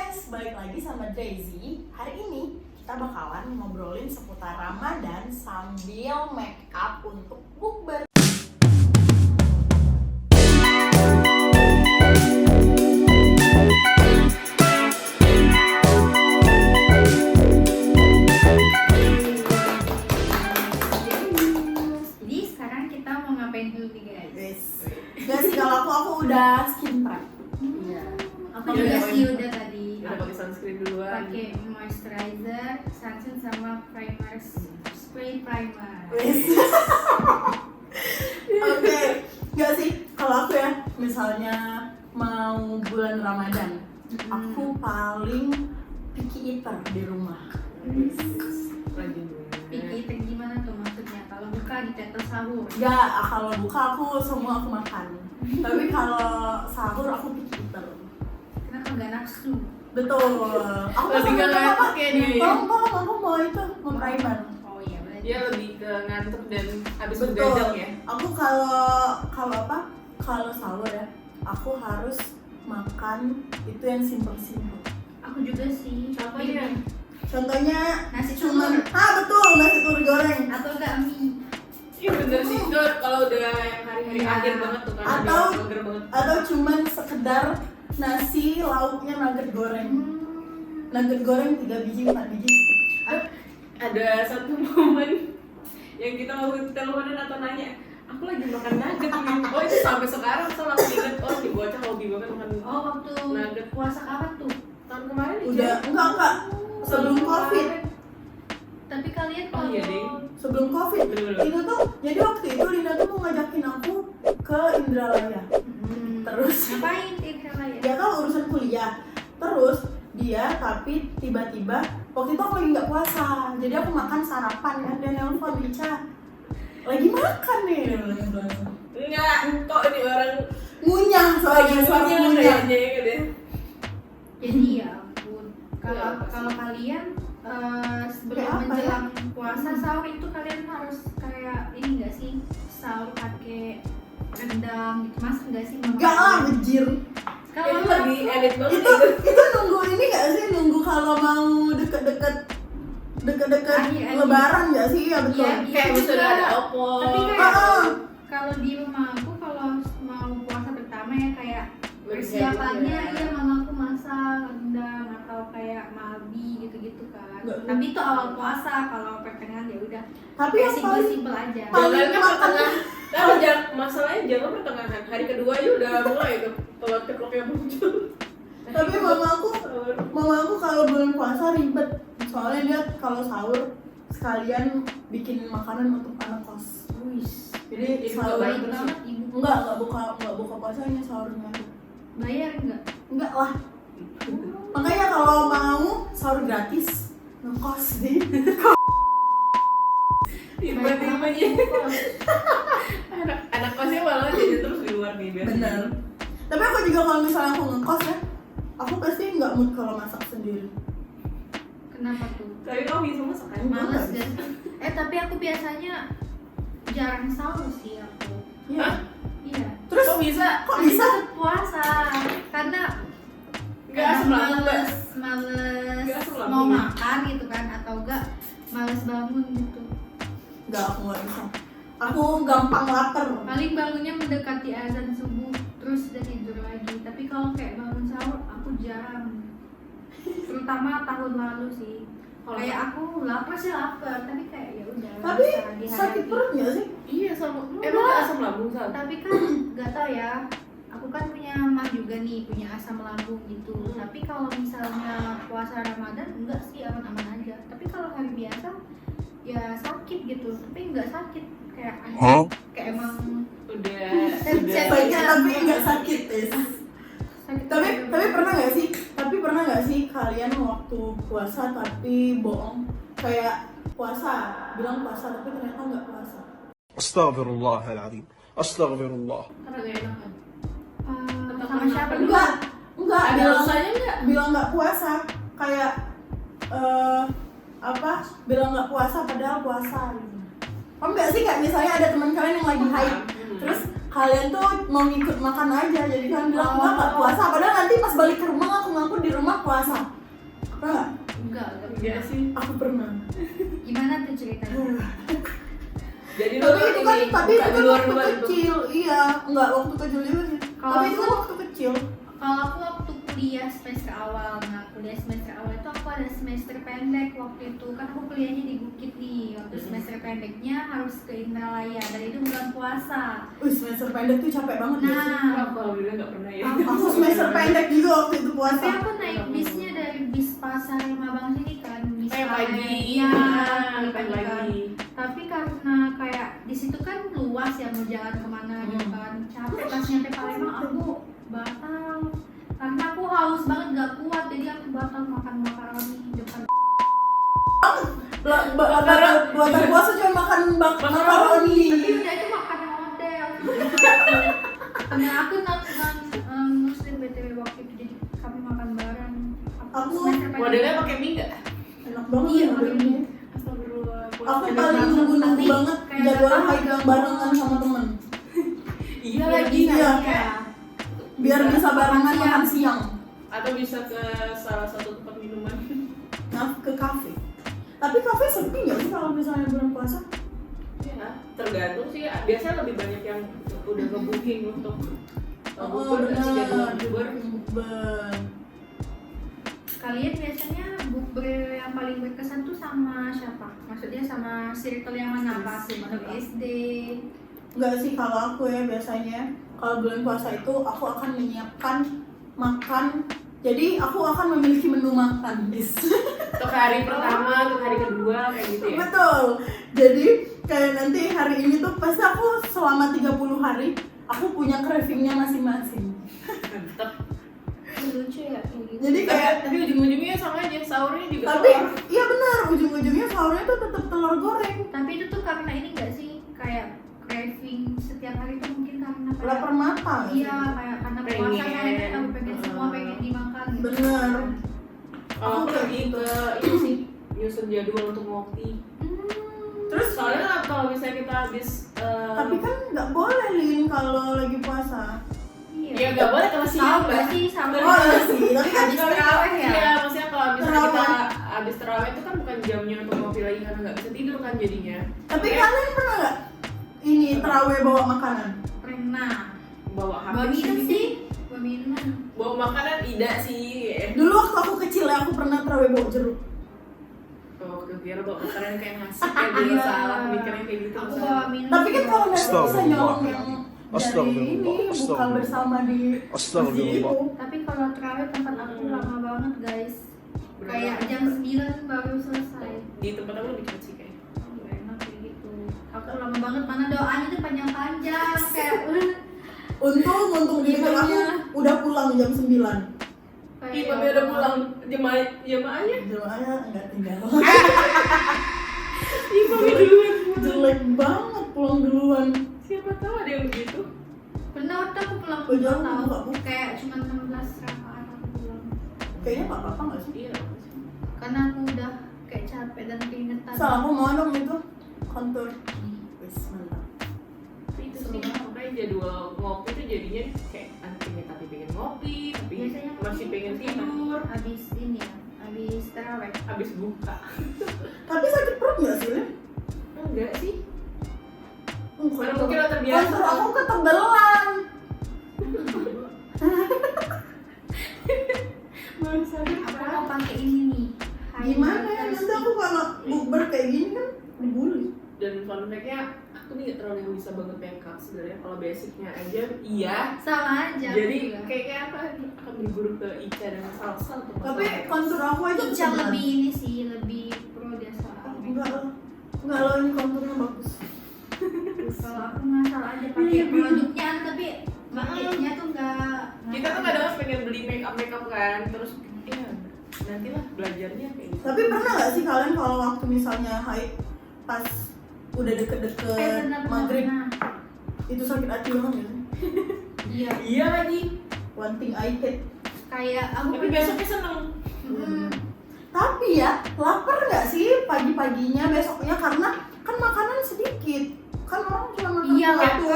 guys, balik lagi sama Daisy. Hari ini kita bakalan ngobrolin seputar Ramadan sambil make up untuk bukber. Jadi sekarang kita mau ngapain dulu nih guys? Guys, kalau aku udah skin prep. Iya. Aku Iya, juga iya. sih udah tadi. Udah pakai sunscreen duluan. Pakai moisturizer, sunscreen sama primer, spray primer. Oke, nggak sih? Kalau aku ya, misalnya mau bulan Ramadan, aku paling picky eater di rumah. Rajin dulu. Picky eating gimana tuh maksudnya? Kalau buka di tetel sahur. Nggak, kalau buka aku semua aku makan. Tapi kalau sahur aku picky eater. Karena kagak nafsu. Betul. Aku Lebih ke ngantuk ya dia ya? Aku mau itu, mau primer. Oh iya berarti. Dia lebih ke ngantuk dan habis Betul. begadang ya. Aku kalau sahur ya, aku harus makan itu yang simple-simple. Aku juga sih. Contohnya? Contohnya Nasi cuman, telur. betul, nasi telur goreng. Atau enggak mie. Iya bener sih, itu kalau udah yang hari-hari Iya. akhir banget tuh kan. Atau- udah mager banget. Atau cuman sekedar nasi lauknya nugget goreng. Nugget goreng 3 biji, 4 biji. Ada satu momen yang kita mau teleponan atau nanya, aku lagi makan nugget nih. Oh itu sampai sekarang saya langsung inget, oh di bocah hobi banget makan Oh waktu nugget. puasa kapan tuh? Tahun kemarin Udah, enggak. Sebelum Covid. Tapi kalian Oh iya, kalau Ding. Sebelum Covid. Bener-bener. Itu tuh, jadi waktu itu Linda tuh mau ngajakin aku ke Indralaya. Terus ngapain Tirkala ya? dia kan urusan kuliah. Terus dia tapi tiba-tiba waktu itu aku lagi nggak puasa, jadi aku makan sarapan kan, dia nelfon, Ica lagi makan nih. Enggak, kok ini orang Ngunyah soalnya, suara ngunyah ngunyah. kayaknya ya deh. Jadi ya ampun. Kalau Ya, pasti. kalau kalian sebelum Kayak apa ya? menjelang puasa sahur itu kalian harus kayak ini enggak sih? Sahur pakai rendang gitu. Mas enggak sih? Mama? Enggak lah, bejir. Kalau Itu mama lebih aku- elit banget Itu nunggu ini nggak sih, nunggu kalau mau deket-deket Akhir-akhir. lebaran nggak sih? Ya betul. Iya, kayak juga. sudah ada opor. Tapi kayak Ah. kalau di rumah aku kalau mau puasa pertama ya kayak Lebih persiapannya hebat ya. iya mamaku masak rendang atau kayak malbi gitu-gitu kan. Nggak. Tapi itu awal puasa, kalau pertengahan ya udah Tapi kayak yang paling simpel-simpel aja. Jangannya pertengahan. Tapi masalahnya jangan pertengahan. Hari kedua aja udah mulai tuh telur ceploknya muncul. tapi mama aku kalau bulan puasa ribet. Soalnya dia kalau sahur sekalian bikin makanan untuk anak kos. Wis, Jadi Jadi sahur baik terus. banget ibu. enggak buka puasanya sahurnya. Bayar enggak? Enggak lah. Makanya kalau mau sahur gratis ngekos deh. Tiba-tibanya anak kosnya malah jadi terus di luar nih biasanya. Bener. Tapi aku juga kalau misalnya aku ngekos ya, aku pasti nggak mood kalau masak sendiri. Kenapa tuh? Tapi kamu bisa masak kan? Males gak sih? Tapi aku biasanya jarang sahur sih aku. Iya. Hah? Iya. Terus Kok bisa? Kok Tapi bisa? tetap puasa karena Nggak asam lambung nggak? males Nggak asam lambung mau ya? makan gitu kan atau enggak males bangun gitu. Nggak, aku nggak bisa. Aku gampang lapar. Paling bangunnya mendekati azan subuh terus udah tidur lagi. Tapi kalau kayak bangun sahur aku jarang. Terutama tahun lalu sih. Kalau Kayak aku lapar sih lapar, tapi kayak ya udah. Tapi bisa dihadapi. sakit perut nggak sih? Iya sama. Enggak. Emang nggak asam lambung Sal? Tapi kan nggak tahu ya. Aku kan punya mah juga nih, punya asam lambung gitu. Tapi kalau misalnya puasa Ramadan enggak sih, aman-aman aja. Tapi kalau hari biasa ya sakit gitu. Tapi enggak sakit kayak kayak emang Udah. Sakit tapi nggak sakit, Tis. sakit. Tapi pernah nggak sih kalian waktu puasa tapi bohong? Kayak bilang puasa tapi ternyata nggak puasa. استغفر الله العظيم استغفر الله Karena gak enak kan? Sama siapa dulu? Enggak, Ada bilang alasannya nggak? bilang nggak puasa. Kayak bilang nggak puasa padahal puasa gitu. Paham nggak sih, kayak misalnya ada teman kalian yang lagi haid, terus kalian tuh mau ngikut makan aja, jadi kalian bilang enggak puasa, padahal nanti pas balik ke rumah aku ngaku di rumah puasa. puasa? Pernah? Enggak Enggak sih. Aku pernah. Gimana tuh ceritanya? Jadi lu Tapi itu kan, ini tapi buka itu di kan luar waktu luar itu. kecil, iya, enggak waktu kecil juga sih. Kalau Tapi itu kan aku- waktu kecil. Kalau aku waktu kuliah semester awal, nah kuliah semester awal itu aku ada semester pendek waktu itu kan aku kuliahnya di Bukit nih. Waktu semester pendeknya harus ke Indralaya dan itu bulan puasa. Semester pendek tuh capek banget ya. Nah, Aku alhamdulillah nggak pernah ya. Aku semester pendek juga waktu itu puasa. tapi aku naik bisnya dari bis pasar Mabang sini kan, bis Kayak pagi. Iya, Nah, pagi kan. pagi. Tapi karena kayak di situ kan luas ya mau jalan kemana gitu kan, capek pas nyampe Palembang aku batal karena aku haus banget gak kuat jadi aku batal makan makaroni depan. Buatan puasa cuma makan makaroni. Tapi udah itu makan model. Karena aku non muslim btw waktu itu jadi kami makan bareng. Aku semester pendek. Modelnya pakai mie nggak? Enak banget Iya, ya pakai modelnya. mie. Astagfirullah. Aku Enak paling banget. nunggu-nunggu Tapi banget kayak jadwal nggak tahu. pegang barengan sama temen. Iya Iya, lagi. bisa, iya. iya. Biar bisa barengan makan siang. Atau bisa ke salah satu tempat minuman. Nah, ke kafe. Tapi kafe sepi nggak sih kalau misalnya bulan puasa? Ya, tergantung sih. Biasanya lebih banyak yang udah nge-booking untuk bukber nggak sih jadwal bukber. Bukber. Kalian biasanya bukber yang paling berkesan tuh sama siapa? Maksudnya sama circle yang mana? Apa sih? SD? Enggak sih, kalau aku ya biasanya kalau bulan puasa itu aku akan menyiapkan makan. Jadi aku akan memiliki menu makan. Untuk hari pertama, untuk hari kedua kayak gitu ya. Betul. Jadi kayak nanti hari ini tuh pasti aku selama 30 hari aku punya cravingnya masing-masing. Mantep. Lucu ya kayak gitu. Jadi kayak Tapi ujung-ujungnya sama aja, sahurnya juga tapi telur. iya benar, ujung-ujungnya sahurnya tuh tetap telur goreng. Tapi itu tuh karena ini nggak sih kayak craving setiap hari tuh mungkin karena kayak Lapar mata. iya kayak karena puasa Pengen. kan aku pengen semua pengen dimakan gitu. Bener. Kalau aku lebih ke ini sih, nyusun jadwal untuk ngopi. Terus Soalnya kalau misalnya kita habis tapi kan nggak boleh Lin kalau lagi puasa. ya nggak boleh kalau siang Tahu nggak sih sama Oh iya sih, tapi kan habis terawih ya. Iya, maksudnya kalau misalnya kita Terawih. habis terawih itu kan bukan jamnya untuk ngopi lagi karena nggak bisa tidur kan jadinya. Tapi Kayak kalian pernah nggak ini terawih bawa makanan? pernah bawa bawa HP minum sih bawa minum. bawa makanan tidak sih. Dulu waktu aku kecil ya aku pernah terawih bawa jeruk. Oh, kira bawa makanan kayak nasi kayak dulu Iya. salah mikirnya kayak gitu. Aku salah. bawa minum. Tapi kan kalau nggak bisa Astagfirullah. nyolong yang dari Astagfirullah. ini buka Astagfirullah. bersama di Astagfirullah. masjid itu. Tapi kalau terawih tempat aku lama banget guys. Berapa? Kayak jam 9 baru selesai. Di tempat aku lebih kecil kayak. Nggak enak kayak gitu. Aku lama banget mana doanya tuh panjang-panjang kayak Untung di dekat aku udah pulang jam 9. Ih, tapi udah pulang jemaahnya. Jemaahnya enggak tinggal. Ih, mami duluan. Jelek banget pulang duluan. Siapa tahu ada yang begitu. Pernah waktu aku pulang Oh, jauh, tahu Mbak, Bu. kayak cuma 16 rakaat aku pulang. Kayaknya nggak apa-apa nggak sih? Iya. Karena aku udah kayak capek dan keingetan. Salah aku mau dong itu kontur. Wis mantap. Itu sih makanya jadwal ngopi tuh jadinya kayak anaknya tapi pengen ngopi tapi Biasanya masih pengen tidur Habis ini ya, habis terawih. habis buka. Tapi sakit perut nggak sih? Lin? Enggak sih. Kontur- Karena mungkin lo terbiasa. Kontur aku ketebelan. Aku mau pakai ini nih. Gimana ya? Highlighter Nanti aku kalau bukber kayak gini kan dibully. Dan fun fact-nya aku nih gak terlalu yang bisa banget makeup sebenarnya. Kalau basicnya aja iya. sama aja. Jadi juga. kayaknya apa akan berguru ke Ica dan Salsa untuk Tapi masalah kontur aku aja Ica ketebelan. lebih ini sih, lebih pro dia soal Enggak loh. Enggak loh, ini konturnya bagus. Kalau aku ngasal aja pakai produknya, tapi makainya tuh nggak. kita tuh kadang pengen beli makeup kan terus ya nantilah belajarnya kayak gitu. Tapi pernah nggak sih kalian kalau waktu misalnya haid pas udah deket-deket maghrib itu sakit hati banget ya? Iya. Iya lagi. One thing I hate. Kayak aku Tapi besoknya seneng. Tapi ya lapar nggak sih pagi-paginya besoknya karena kan makanan sedikit kan orang cuma makan Iya, satu.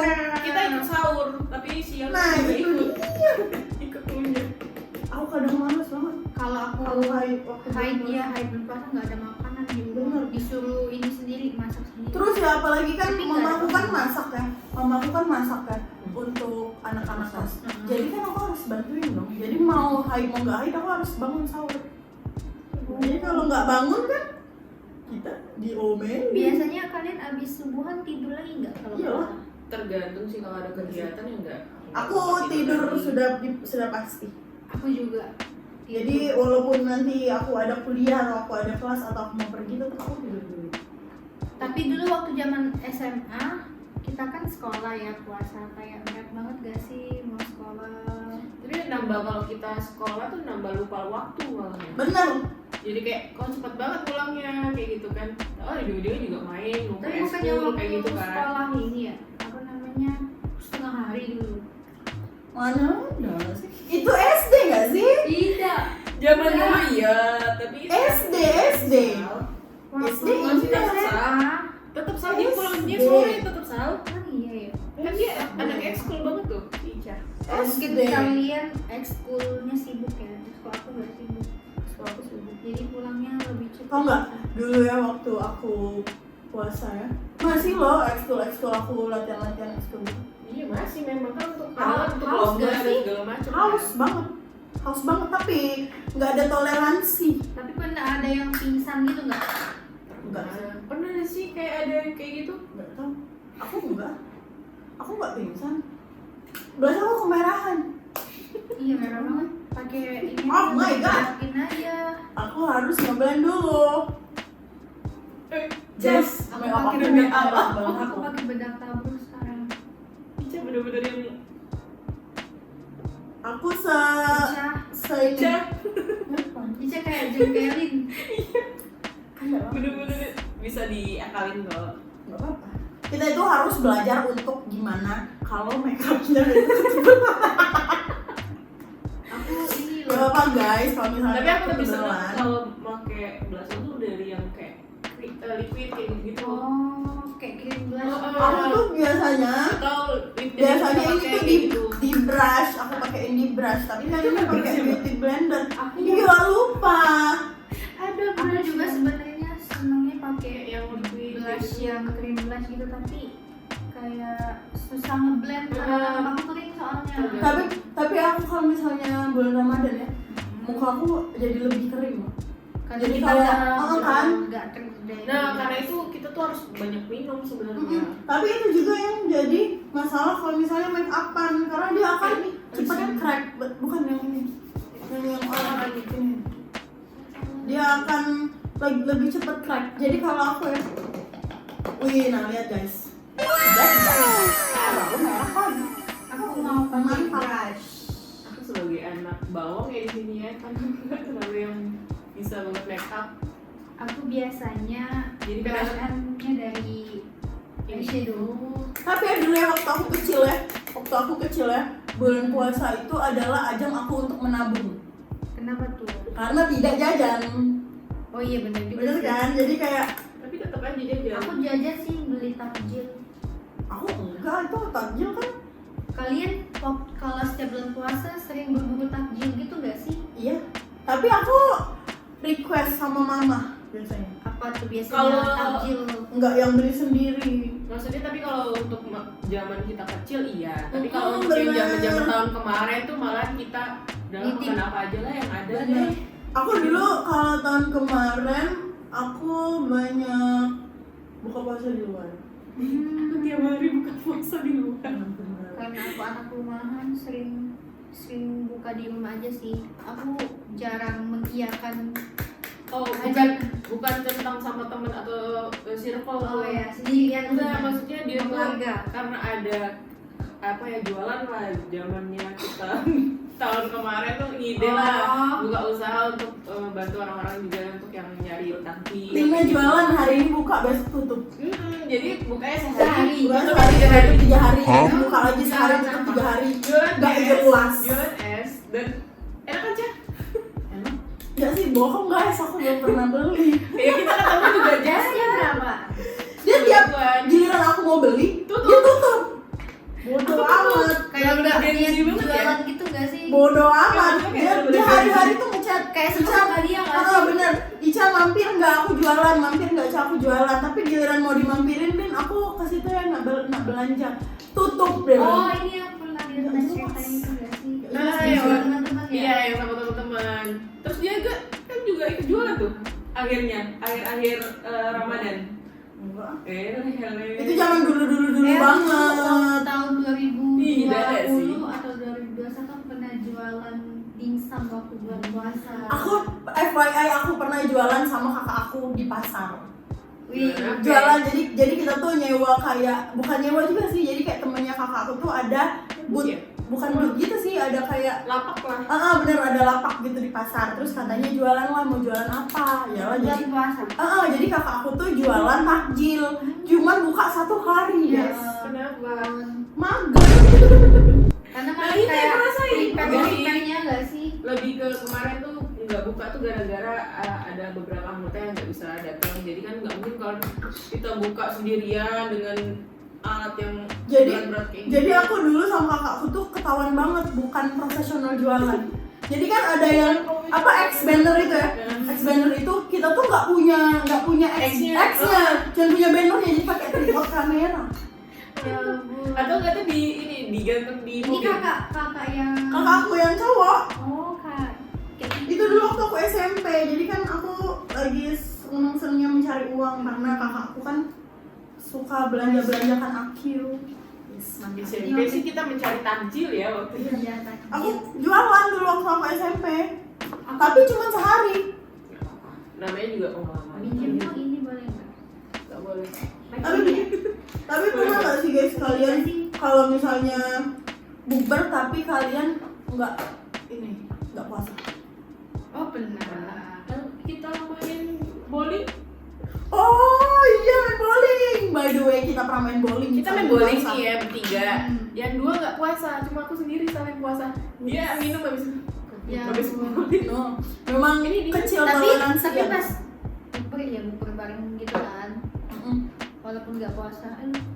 Kita ikut sahur tapi siang Nah juga itu ikut dia. ikut punya. Aku kadang males banget. kalau aku haid bulan puasa nggak ada makanan di rumah, disuruh ini sendiri masak sendiri. Terus ya apalagi kan Tapi mamaku nggak kan ada. masak ya, mamaku kan masak kan untuk anak-anak kos. Jadi kan aku harus bantuin dong. Jadi mau haid mau nggak haid aku harus bangun sahur. Jadi kalau nggak bangun kan kita diomelin. Biasanya kalian abis subuhan tidur lagi nggak kalau Iya. puasa? Tergantung sih, kalau ada kegiatan ya enggak. Aku tidur sudah pasti. Aku juga. Jadi walaupun nanti aku ada kuliah atau aku ada kelas atau aku mau pergi tetap aku tidur dulu. Tapi dulu waktu zaman SMA kita kan sekolah ya, puasa kayak berat banget gak sih mau sekolah? Tapi nambah, kalau kita sekolah tuh nambah lupa waktu malah. Bener. Jadi kayak kok cepet banget pulangnya kayak gitu kan. Oh ujung-ujungnya juga main, ngumpul Tapi bukannya eskul waktu kayak gitu kan. sekolah ini ya, apa namanya, setengah hari dulu. Mana ada sih? Itu SD nggak sih? Tidak. Zaman dulu iya, tapi SD. Waktu masih Iya. tetap sal. Tetap sal, dia pulangnya SD. sore tetap sal. Kan iya ya. Kan dia anak ekskul banget tuh, Ica. Mungkin SD. kalian ekskulnya sibuk ya, kalau aku nggak sibuk. Ekskul aku sibuk. Jadi pulangnya lebih cepat. Tau nggak? Dulu ya waktu aku puasa ya, masih loh ekskul aku latihan ekskul. Iya masih, memang kan untuk Haus untuk gak lomba dan sih? segala macam. Haus banget tapi nggak ada toleransi. Tapi pernah ada yang pingsan gitu nggak? Enggak, Pernah nggak sih kayak ada kayak gitu? nggak tahu. Aku nggak pingsan. Berarti aku kemerahan. Iya merah banget. Pakai ini. Oh my God. Yakin aja. Aku harus ngeblend dulu. Jess, Aku make up pakai aku bedak make up tabur. banget. Aku pakai bedak tabur sekarang. Ica bener-bener yang Aku Ica, ini. Ica Ica kayak jengkelin. bener-bener bisa diakalin kok. Nggak apa-apa. Kita itu harus belajar untuk gimana kalau make upnya Aku ini Gak loh. apa guys, kalau misalnya Tapi aku lebih seneng kebetulan. kalau pakai blush itu dari yang kayak liquid kayak gitu. Oh, kayak cream blush. Aku tuh biasanya Atau lip tint biasanya yang ini pakai tuh gitu. di brush, aku pakein di brush, tapi kan ini pakai beauty blender. Aku Iya lupa. Ada aku brush juga sebenarnya senangnya pakai yang liquid blush gitu. yang cream blush gitu, tapi kayak susah ngeblend karena aku kering soalnya. Tapi aku kalau misalnya bulan Ramadan ya, muka aku jadi lebih kering loh. Karena Jadi kita kayak, nggak kan? nggak terdaya. Nah, karena itu kita tuh harus banyak minum sebenarnya. Tapi itu juga yang jadi masalah kalau misalnya make upan, karena dia akan cepat crack, bukan yang ini, yang orang ini. Dia akan lebih cepat crack. Jadi kalau aku ya, wih, nah lihat guys, baru merah kan. Aku mau pakai Mantap. brush. Aku sebagai anak bawang ya di sini ya, kan nggak terlalu yang bisa banget make up. Aku biasanya Jadi brushannya dari eyeshadow. Tapi ya dulu ya waktu aku kecil ya, bulan puasa itu adalah ajang aku untuk menabung. Kenapa tuh? Karena tidak jajan, Oh iya benar juga. bener sih. kan? Jadi kayak Tapi tetap aja jajan. Aku jajan sih beli takjil. aku enggak, itu takjil kan? Kalian kalau setiap bulan puasa sering berburu takjil gitu gak sih? Iya. Tapi aku request sama mama biasanya. Apa tuh biasanya Kalau- takjil? Enggak yang beli sendiri. Maksudnya tapi kalau untuk zaman kita kecil iya, tapi Mm-mm, kalau untuk yang bener. zaman-zaman tahun kemarin tuh malah kita udah Nitip. makan apa aja lah yang ada Bener. deh. Aku dulu kalau tahun kemarin aku banyak buka puasa di luar. Aku tiap hari buka puasa di luar. Karena aku anak rumahan sering buka di rumah aja sih. Aku jarang mengiyakan. Oh, Ajak. bukan tentang sama temen atau circle. Oh ya, sendirian Enggak, maksudnya dia tuh keluarga. karena ada apa ya, jualan lah zamannya kita tahun kemarin tuh ngide lah buka usaha untuk bantu orang-orang juga untuk yang nyari takjil. Lina jualan hari ini buka, besok tutup. Jadi bukanya Sehari. sehari. Buka Betul, sehari, tiga hari. tutup 3 hari. Hah? Buka lagi sehari, tutup 3 hari. Jualan Nggak es, jelas. jualan es dan enak aja. Emang? Enggak sih, bohong guys, aku belum pernah beli. Ya kita ketemu juga Jasnya jasnya. berapa? Dia tiap Bulan. giliran aku mau beli, Tutup. dia tutup. Bodoh amat. Kayak Bener-bener udah gengsi dia banget ya. jualan gitu gak sih? Bodoh amat. Iya, Dia bener-bener hari-hari tuh ngechat Kayak suka sama dia gak Ah, sih? bener. jualan, mampir nggak Cak, aku jualan. Tapi giliran mau dimampirin Bin, aku ke situ ya nggak belanja, tutup deh. Oh ini yang pernah dia pernah ceritain itu nggak sih? Nah, Yang yang sama teman-teman ya. Iya, yang sama teman-teman. Terus dia kan juga ikut jualan tuh. Akhirnya, akhir Ramadan. Enggak. Hele. Itu zaman dulu banget. Tahun Iya, ada sih. 2020 atau 2021 aku pernah jualan dimsum waktu bulan puasa. Aku FYI aku pernah jualan sama kakak aku di pasar. Wih, Oke. Jualan jadi kita tuh nyewa kayak, bukan nyewa juga sih, jadi kayak temennya kakak aku tuh ada but, Iya. bukan but gitu sih, ada kayak Lapak lah. bener ada lapak gitu di pasar. Terus katanya jualan lah, mau jualan apa ya lah, jadi bulan puasa. jadi kakak aku tuh jualan takjil, cuman buka 1 hari ya. Yes. Kenapa? Mager. Karena Nah, masih itu kayak yang ngerasain. prepare-nya nggak sih? Lebih ke kemarin tuh nggak buka tuh gara-gara ada beberapa anggota yang nggak bisa datang. Jadi kan nggak mungkin kalau kita buka sendirian dengan alat yang berat-berat kayak gitu. Jadi aku dulu sama kakakku tuh ketahuan banget bukan profesional jualan. Jadi kan ada yang apa X-banner itu ya. X-banner itu kita tuh nggak punya X-nya. X-nya, cuma punya bannernya, jadi pakai tripod kamera. Ya ampun. Atau nggak tuh digantung di Ini mobil. kakak yang Kakak aku yang cowok oh kak kayak gitu. itu dulu waktu aku SMP. Jadi kan aku lagi seneng-senengnya mencari uang karena kakakku kan suka belanja-belanjakan aku. Di SMP sih kita mencari takjil ya waktu itu. Iya tadi. Aku jualan dulu waktu aku SMP, tapi cuma sehari. Nggak apa-apa. Namanya juga pengalaman. Minjem dong ini boleh nggak? Nggak boleh. Tapi pernah nggak sih guys kalian kalau misalnya bukber tapi kalian nggak puasa? Oh benar. Kan kita main bowling. Oh iya, main bowling. By the way, kita pernah main bowling. Kita main Sama bowling puasa. nih ya bertiga. Yang 2 nggak puasa, cuma aku sendiri sama yang puasa. Dia minum habis Ya habis ampun. bowling. No, memang Ini di- kecil Tapi toleransi ya. pas bukber bareng gitu kan. Mm-mm. Walaupun nggak puasa,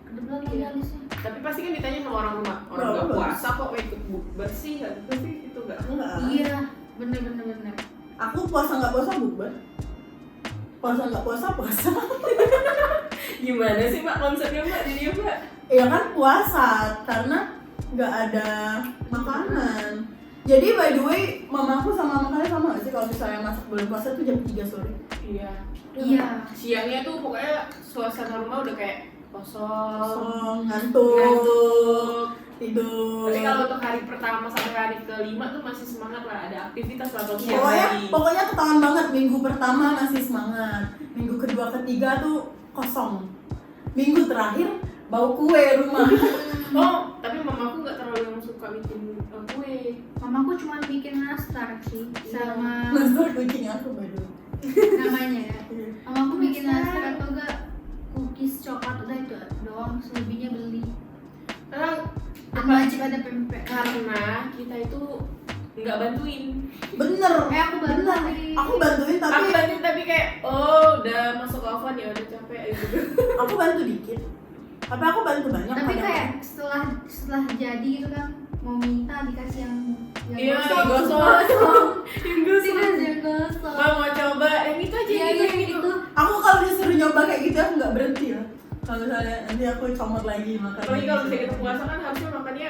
kebetulan Iya. alisnya. Tapi pasti kan ditanya sama orang rumah, orang nggak Bagus. puasa kok ikut bersih kan? Pasti itu nggak. Enggak. Iya, bener. Aku puasa nggak puasa bukber. Puasa nggak puasa puasa. Gimana sih Mbak konsepnya Mbak? Jadi Mbak? Iya kan puasa karena nggak ada makanan. Jadi by the way, mamaku sama mama kalian sama nggak sih kalau misalnya masak bulan puasa tuh jam 3 sore? Iya. Iya. Siangnya tuh pokoknya suasana rumah udah kayak kosong, Kosong, ngantuk, ngantuk. tidur. Tapi kalau untuk hari pertama sampai hari kelima tuh masih semangat lah, ada aktivitas lah kalau siang pokoknya hari. pokoknya ketahuan banget minggu pertama masih semangat, minggu kedua ketiga tuh kosong, minggu terakhir bau kue rumah. Oh, tapi mamaku nggak terlalu yang suka bikin kue. Mamaku cuma bikin nastar sih sama Nastar kucing aku baru. namanya ya. Mamaku bikin nastar atau enggak cookies coklat udah itu doang, selebihnya beli. Karena Dan wajib ada pempek. karena kita itu nggak bantuin. Bener. Aku bantuin. Bener. Aku bantuin Aku tapi bantuin tapi kayak udah masuk ke oven ya udah capek gitu. aku bantu dikit. Tapi aku bantu banyak. Tapi kadang. kayak setelah jadi gitu kan mau minta dikasih yang Iya, gosong. yang gosong. Yang gosong. Dikasih yang gosong. Mbak mau coba yang itu aja Iya, gitu, yang yang itu. itu. Aku kalau disuruh nyoba kayak gitu aku nggak berhenti ya. Kalau misalnya nanti aku comot lagi makan. Apalagi kalau misalnya kita puasa kan harusnya makannya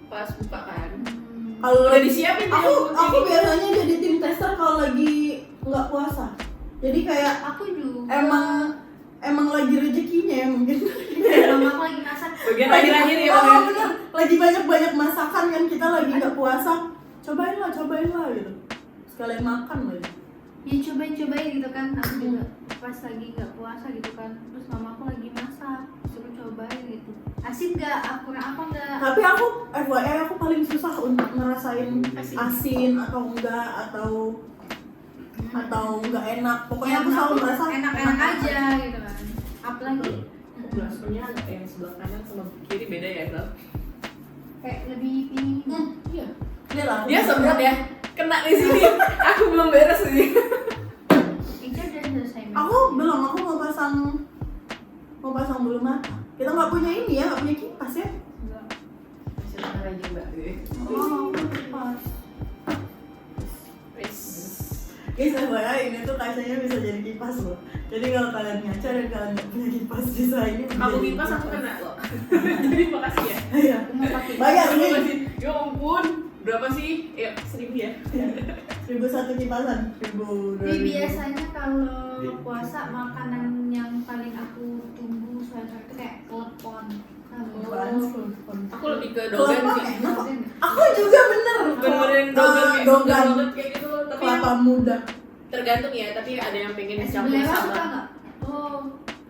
pas buka kan. Kalau Udah disiapin tuh aku yang aku putih. biasanya jadi tim tester kalau lagi nggak puasa. Jadi kayak Aku juga. emang lagi rezekinya ya mungkin. Mama aku lagi masak. Bagian akhir-akhir ya Bang, Oh ya? bener, lagi banyak masakan kan kita lagi nggak puasa. Cobain lah gitu. Sekalian makan lagi. Ya cobain gitu kan. Aku juga pas lagi nggak puasa gitu kan. Terus mama aku lagi masak, suruh cobain gitu. Asin nggak? Aku apa nggak? Tapi aku FYI aku paling susah untuk ngerasain Asin. asin atau enggak atau nggak enak. Pokoknya aku Ya, selalu merasa enak-enak aja gitu kan. Apalagi Blasphemnya yang sebelah kanan sama kiri beda ya Bang? kayak lebih ini. Iya. Dia lah. Dia semprot ya, kena di sini. Aku belum beres nih. Ica udah selesai. Mel. Aku belum, aku mau pasang bulu mata. Kita nggak punya ini ya, nggak punya kipas ya. Enggak. Masih tenang aja Mbak. Oh, kipas. Wes. Guys, FYI ini tuh kacanya bisa jadi kipas loh. Jadi kalau kalian ngaca dan kalian nggak punya kipas bisa ini. Kamu jadi kipas aku kena loh. Jadi makasih ya. Iya. Aku mau pakai Bayar Terima nih. kasih. Ya ampun. Berapa sih? Ya 1.000 ya. 1.001 kipasan. 1.000. Tapi biasanya kalau puasa makanan yang paling aku tunggu suara itu kayak klepon. Aku lebih ke dogan Kelapa sih. enak kok. Aku juga bener. Benerin dogan kayak Dogan. dogan kayak gitu. Tapi Kelapa muda. tergantung ya. Tapi ada yang pengen dicampur Belewa suka sama. nggak? Oh,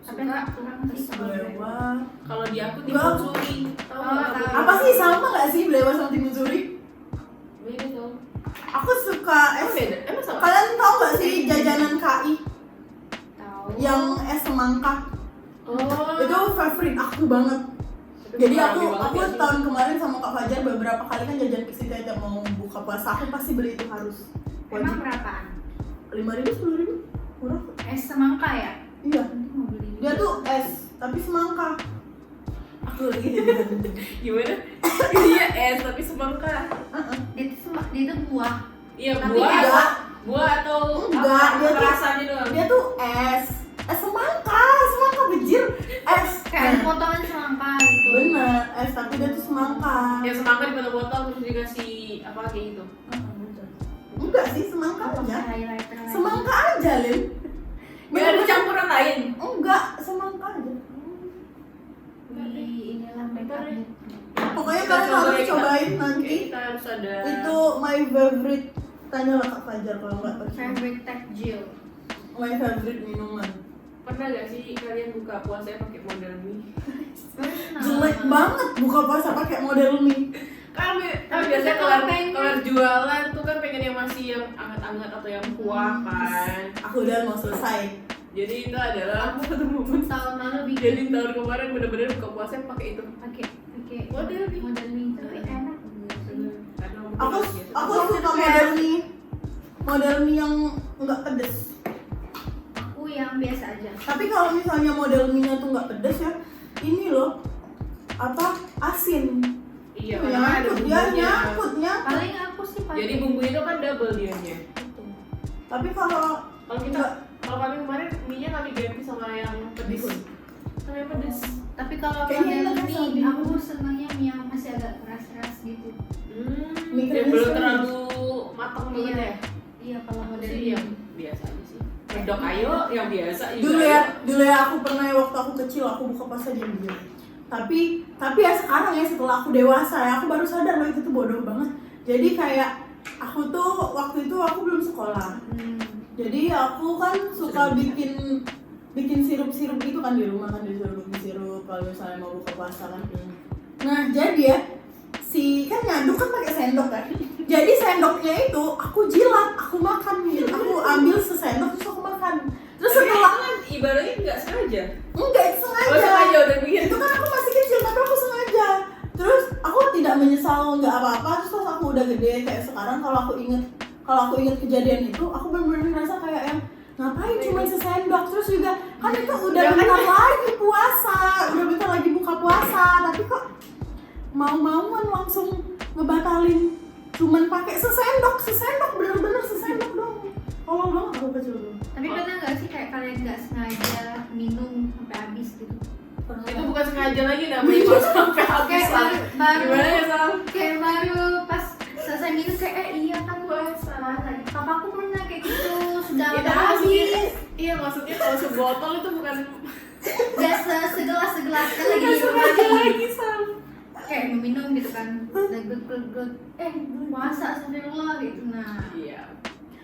tapi Suka. kurang sih sama Belewa. Kalau di aku Enggak. timun suri. Tahu Oh, nggak? tahu. Apa sih sama nggak sih belewa sama timun suri? Beda tau. Aku suka Emang es. beda? Emang sama? Kalian tahu nggak sih jajanan KI tahu. yang es semangka? Oh. Itu favorit aku banget. Jadi Tapi aku rame banget ya sih. tahun kemarin sama Kak Fajar beberapa kali kan jajan ke situ aja mau buka puasa, aku pasti beli itu harus Emang wajib. berapaan? 5.000 10.000 murah kok. Es semangka ya? Iya. Nanti mau beli. Dia tuh es tapi semangka. Aku lagi jajan. Gimana? Iya es tapi semangka. Dia tuh buah. Iya Tapi buah. enggak. Buah atau Enggak, apa? dia tuh- Rasanya doang. Dia tuh es semangka bejir. Es Kayak potongan semangka gitu. bener, es tapi dia tuh semangka. Ya semangka dipotong-potong terus dikasih apa kayak gitu. Enggak sih, semangka Apa aja. highlighter lagi? Semangka aja, Lin. Gak ada campuran lain. Enggak, semangka aja. Di inilah makeup book. Pokoknya Kita kalian harus cobain, cobain Kak. nanti. Kita harus ada. Itu my favorite. Tanyalah Kak Fajar kalau nggak tahu. Favorite takjil. My favorite minuman. Pernah gak sih kalian buka puasanya pakai model mie? Jelek banget buka puasa pakai model mie. Kan Tapi biasanya kalau kelar pengen- jualan tuh kan pengen yang masih yang anget-anget atau yang kuah kan. Aku udah mau selesai. Jadi itu adalah satu momen. Tahun lalu bikin Jadi tahun kemarin bener-bener buka puasa pakai itu. pakai Model mie. model mie itu enak. Karena Aku biasa. aku suka model mie. Model mie yang nggak pedes. Aku yang biasa aja. Tapi kalau misalnya model mie-nya tuh nggak pedes ya, ini loh apa asin. Iya, Tuh, karena ada nyangkut dia bumbunya. nyangkutnya. Paling aku sih pakai. Jadi bumbu itu kan double dianya. Tapi kalau Kalau kita, kalau kami kemarin mie-nya kami ganti sama yang pedes. Sama yang pedes. Tapi kalau Kayaknya model enak mie sama aku bihun. senangnya mie yang masih agak keras-keras gitu. Mie Yang kremes belum kan? terlalu matang banget ya. Iya kalau model Sih mie. yang biasa aja sih. Medok ayo yang biasa juga. Dulu ya aku pernah waktu aku kecil aku buka puasa diam-diam. Tapi ya sekarang ya setelah aku dewasa ya aku baru sadar loh itu tuh bodoh banget. Jadi kayak aku tuh waktu itu aku belum sekolah. Jadi aku kan suka bikin sirup-sirup gitu kan di rumah kan disuruh bikin sirup kalau misalnya mau buka puasa kan. Nah jadi ya si kan ngaduk kan pakai sendok kan. Jadi sendoknya itu aku jilat, aku makan gitu. Aku ambil sesendok terus aku makan. Terus Tapi setelah itu kan ibaratnya nggak sengaja. enggak itu Oh sengaja. sengaja udah bikin. Itu kan aku masih kecil tapi aku sengaja. Terus aku tidak menyesal nggak apa-apa. Terus pas aku udah gede kayak sekarang kalau aku inget kejadian itu aku benar-benar ngerasa kayak yang ngapain cuma sesendok. Terus juga kan itu udah Ya kan? bentar lagi puasa, udah bentar lagi buka puasa, tapi kok mau-mauan langsung ngebatalin cuman pakai sesendok bener-bener sesendok dong. Tolol banget aku kecil dulu. Tapi pernah nggak sih kayak kalian nggak sengaja minum sampai habis gitu? Itu bukan sengaja lagi namanya kalau sampai habis Kayak lah. baru Gimana ya Sal? kayak baru pas selesai minum kayak iya kan Puasa. papaku pernah kayak gitu sudah Itu udah habis. Iya maksudnya kalau sebotol itu bukan Gak segelas kan lagi sengaja minum lagi Sal. kayak minum gitu kan udah glug puasa astagfirullah gitu. Nah Iya.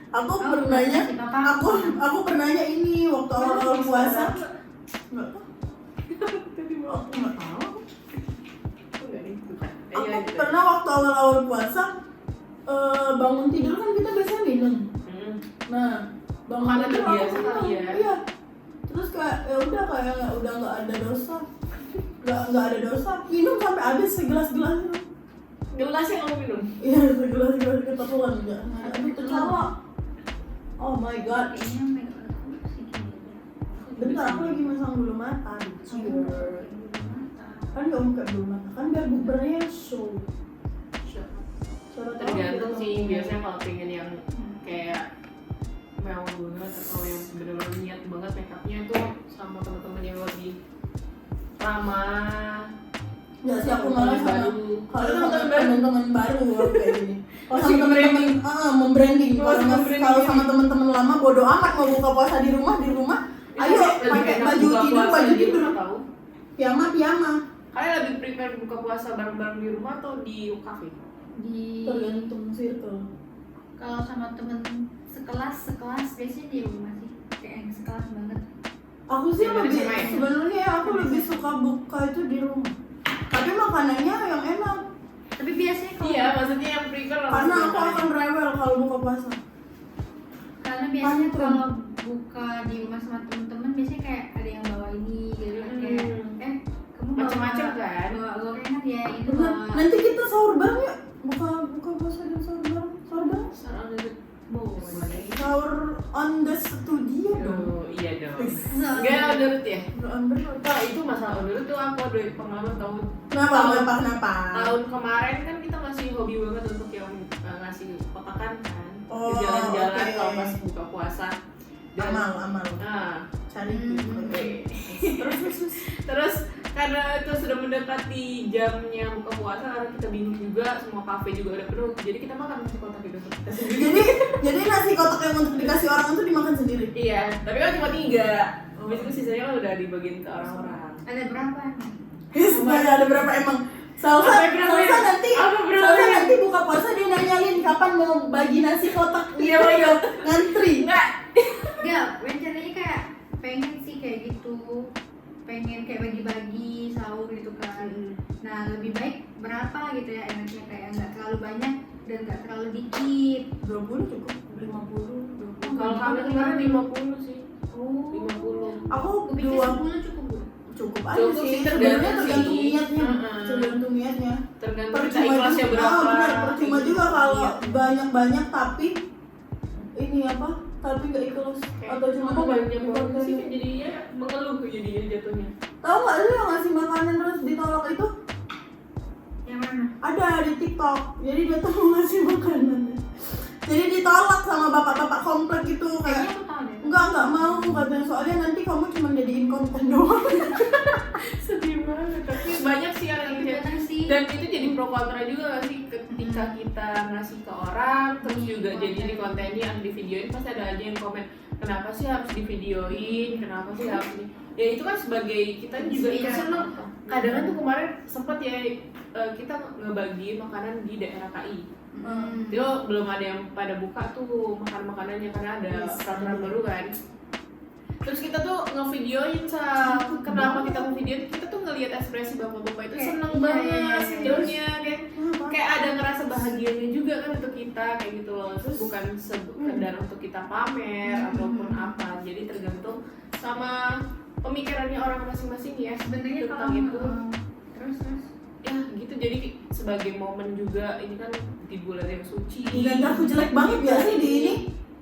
Aku Oh, pernahnya si papa. aku pernahnya ini waktu awal puasa. Enggak tahu. Aku nggak tahu. Aku pernah waktu awal puasa bangun tidur kan kita biasanya minum. Nah, bangun Karena tidur terbiasa aku kali minum. ya. Iya. Terus kayak ya udah kayak udah nggak ada dosa. Nggak ada dosa. Minum sampai habis segelas-gelas itu. Gelas yang kamu minum. Iya, segelas-gelas ketepuan enggak. Aduh, ketawa. Oh my god. kayaknya mereka sih gini. Bentar, aku lagi masang bulu mata. Kan nggak buka bulu mata, kan biar bubernya show. Suara tahu Tergantung gitu. sih biasanya kalau pengen yang kayak banget atau yang benar-benar niat banget makeupnya itu sama teman-teman yang lebih ramah. Nggak sih, aku malah sama kalau sama teman-teman baru kayak gini. Kalau sama Masih teman-teman membranding. Oh, Kalau membranding. kalau sama teman-teman lama bodo amat mau buka puasa di rumah, ayo Lebih pakai enak baju buka tidur, puasa baju di tidur, rumah tahu. piyama. Kalian lebih prefer buka puasa bareng-bareng di rumah atau di kafe? Di Tergantung circle. kalau sama temen sekelas biasanya di rumah sih, kayak yang sekelas banget. Aku sih Yang lebih sama ya? sebenarnya aku lebih suka buka itu di rumah. Tapi makanannya yang enak. Tapi biasanya kalau Iya, maksudnya yang prefer Karena aku akan rewel kalau buka puasa. karena biasanya Pantun. kalau buka di rumah sama temen-temen biasanya kayak ada yang bawa ini gitu kan, kayak kamu bawa- Macem-macem kan? bawa gorengan ya itu Bener. bawa Nanti kita sahur bareng yuk. Buka puasa dan sahur bareng. Sahur bareng. boleh. Sahur on the studio dong. Oh, iya dong. Sahur. Enggak menurut ya? On the road. Pak, itu masalah menurut tuh aku ada pengalaman Kenapa? tahun kemarin kan kita masih hobi banget untuk yang ngasih kotakan kan. Oh, Jalan-jalan oke. kalau pas buka puasa. Amal. Nah, Cari oke. terus. Terus karena itu sudah mendekati jamnya buka puasa, karena kita bingung juga, semua kafe juga udah penuh, jadi kita makan nasi kotak itu untuk kita sendiri. Jadi nasi kotak yang untuk dikasih orang itu dimakan sendiri. Iya, tapi kan cuma 3. Habis itu sisanya kan udah dibagiin ke orang-orang. ada berapa? Sebenarnya ada berapa emang? Salsa nanti buka puasa dia nanyain kapan mau bagi nasi kotak. Iya, bener. Ngantri. Enggak. Enggak, rencananya kayak pengen sih kayak gitu, pengen kayak bagi-bagi sahur gitu kan. Nah lebih baik berapa gitu ya enaknya, kayak nggak terlalu banyak dan nggak terlalu dikit. 20 cukup. 50. Kalau kami kemarin 50 sih. Oh, 50. Aku aku pikir 2 10 cukup Bu. cukup aja Cukup sih. sih, Sebenarnya tergantung tergantung sih. niatnya. Heeh. Tergantung niatnya. Tergantung kita ikhlasnya juga, berapa. benar, percuma juga kalau Iya. banyak tapi ini apa? Tapi nggak ikhlas atau cuma kok banyak di banget konten. sih, jadinya mengeluh jadinya jatuhnya. Tahu nggak sih yang ngasih makanan terus ditolak itu? Yang mana? Ada di TikTok. Jadi dia tuh mau ngasih makanan. Jadi ditolak sama bapak-bapak komplek itu Kayaknya kayak aku tahu deh. enggak mau katanya, soalnya nanti kamu cuma jadiin konten doang. Sedih banget, tapi banyak sih orang yang kayak Bener sih. dan itu jadi pro kontra juga gak sih ketika kita ngasih ke orang terus juga jadi di kontennya di videoin, pasti ada aja yang komen kenapa sih harus di videoin, kenapa sih harus di, ya itu kan sebagai kita juga ikut seneng. Kadang kan tuh kemarin sempet ya kita ngebagi makanan di daerah KI. Itu belum ada yang pada buka tuh makanannya karena ada peraturan baru kan. Terus kita tuh ngevideoin kenapa kita ngevideoin, kita tuh ngelihat ekspresi bapak-bapak itu seneng banget senyumnya, kayak ada ngerasa bahagianya juga kan untuk kita kayak gitu loh. Terus bukan sekedar untuk kita pamer ataupun apa, jadi tergantung sama pemikirannya orang masing-masing ya Sebenarnya tentang kalau itu. terus Ya gitu, jadi sebagai momen juga, ini kan di bulan yang suci. Dan aku jelek banget ya sih di ini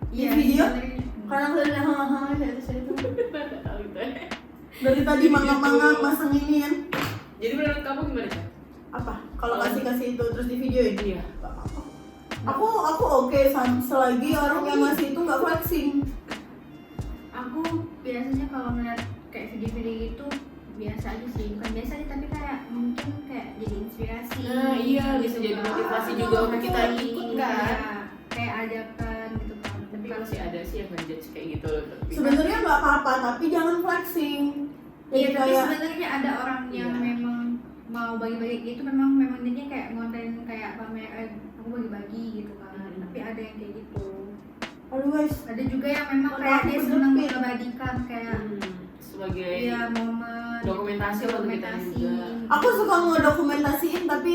di Iya, video. sebenarnya. Karena kalian hahaha saya itu. Tahu itu ya. Dari tadi manga-manga masang ini kan. Jadi menurut kamu gimana sih? Apa? Kalau kasih itu terus di videoin? Iya. Aku oke selagi orang yang ngasih itu nggak flexing. Aku biasanya kalau ngeliat kayak video-video gitu biasa aja sih, bukan biasa aja tapi kayak mungkin kayak jadi inspirasi. Nah, iya, bisa jadi kan. motivasi juga untuk kita ikut kan. Iya, kayak ajakan gitu kan. Tapi masih ada sih yang ngejudge kayak gitu. Sebenarnya nggak apa-apa, tapi jangan flexing. Iya, Jadi tapi kayak sebenarnya ada orang yang Iya. memang mau bagi-bagi gitu, memang dia kayak ngonten kayak pamer aku bagi-bagi gitu kan. Tapi ada yang kayak gitu. aduh guys, Ada juga yang memang Kalau kayak aku dia senang berpikir. mengabadikan kayak Sebagai iya momen dokumentasi gitu, untuk kita juga. aku suka ngedokumentasiin tapi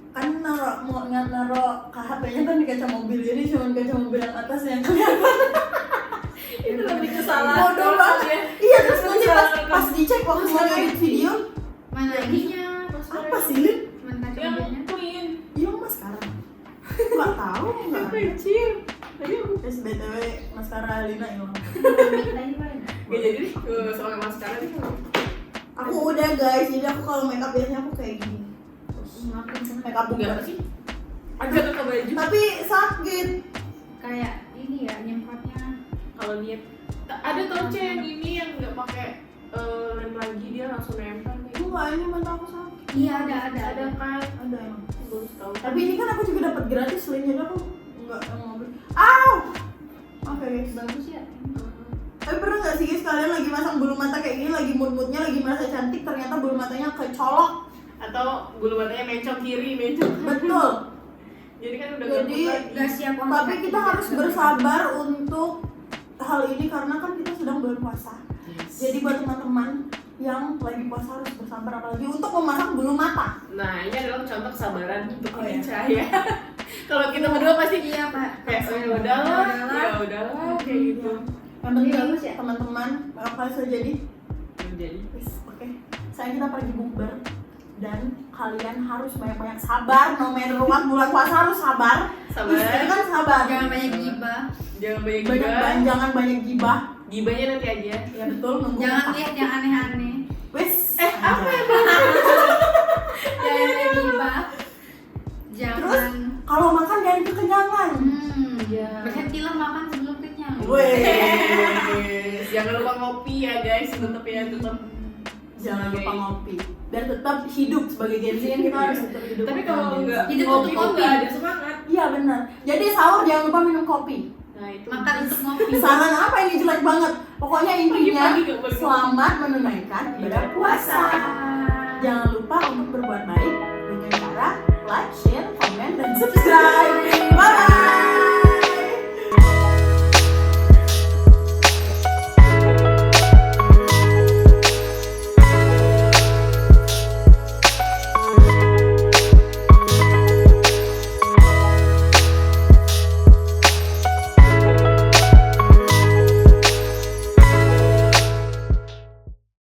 kan naro HP-nya kan di kaca mobil, jadi cuma kaca mobil yang atas yang kelihatan. Itu lebih kesalahan. Bodoh banget. Iya, terus nanti pas dicek waktu mau edit video, mana ininya apa sih Lin? mantan Yang mobilnya. queen. Iya maskara. Nggak tahu, nggak ada. Kecil. Ayo. SBTW maskara Lina hilang. Tadi mana? Gak jadi nih soal maskara nih. Aku udah guys, jadi aku kalau makeup biasanya aku kayak gini. Makin seneng. Makeup Enggak bukan apa sih? Agak ke baju. tapi sakit. Kayak ini ya nyemprotnya. Kalau kalau niat. Ada tau C yang ini yang nggak pakai lem lagi, dia langsung nempel nih. Enggak, ini mata aku sakit. Iya Ada ada. kan? Ada emang. Baru tahu. Tapi ini kan aku juga dapat gratis link, jadi aku enggak mau beli. Au! Oke guys. Bagus ya. Tapi pernah nggak sih guys kalian lagi masang bulu mata kayak gini, lagi mood-moodnya lagi merasa cantik, ternyata bulu matanya kecolok. Atau bulu matanya mencong kiri, mencong kanan. Betul. Jadi kan udah Jadi gabut lagi. Gak siap untuk tapi kaki kita juga. harus bersabar untuk hal ini karena kan kita sedang bulan puasa. Jadi buat teman-teman yang lagi puasa harus bersabar, apalagi untuk memasang bulu mata. Nah, ini adalah contoh kesabaran untuk Oh, iya. Cahaya. Kalau kita berdua pasti Iya pak. kayak ya udahlah, kayak gitu. Yang penting Bagus ya? teman-teman apa saja jadi. Jadi Oke. Saya kita pergi bukber dan kalian harus banyak-banyak sabar. No matter what, bulan puasa harus sabar. sabar, Itu kan sabar. Jangan banyak gibah. jangan banyak Banyak gibah. jangan banyak gibah. Gibahnya nanti aja. Ya betul. nunggu Jangan apa. lihat yang aneh-aneh. Wes. Apa ya? Jangan banyak gibah. Jangan. Terus kalau makan jangan kekenyangan. Iya. Berhentilah makan sebelum kenyang. Wes. Jangan lupa ngopi ya guys, tetap ya tetap. Jangan lupa Sebagai- ngopi. Biar tetap hidup sebagai Gen Z kan kita harus tetap hidup. Tapi kalau enggak Hidup ngopi untuk tuh kopi. nggak ada semangat. Iya benar. Jadi sahur jangan lupa minum kopi. Nah itu. Makan untuk ngopi. Saran apa ini jelek banget? Pokoknya intinya Pagi-pagi nggak boleh selamat menunaikan ibadah puasa. Puasa. Jangan lupa untuk berbuat baik dengan cara like, share, comment, dan subscribe. Bye.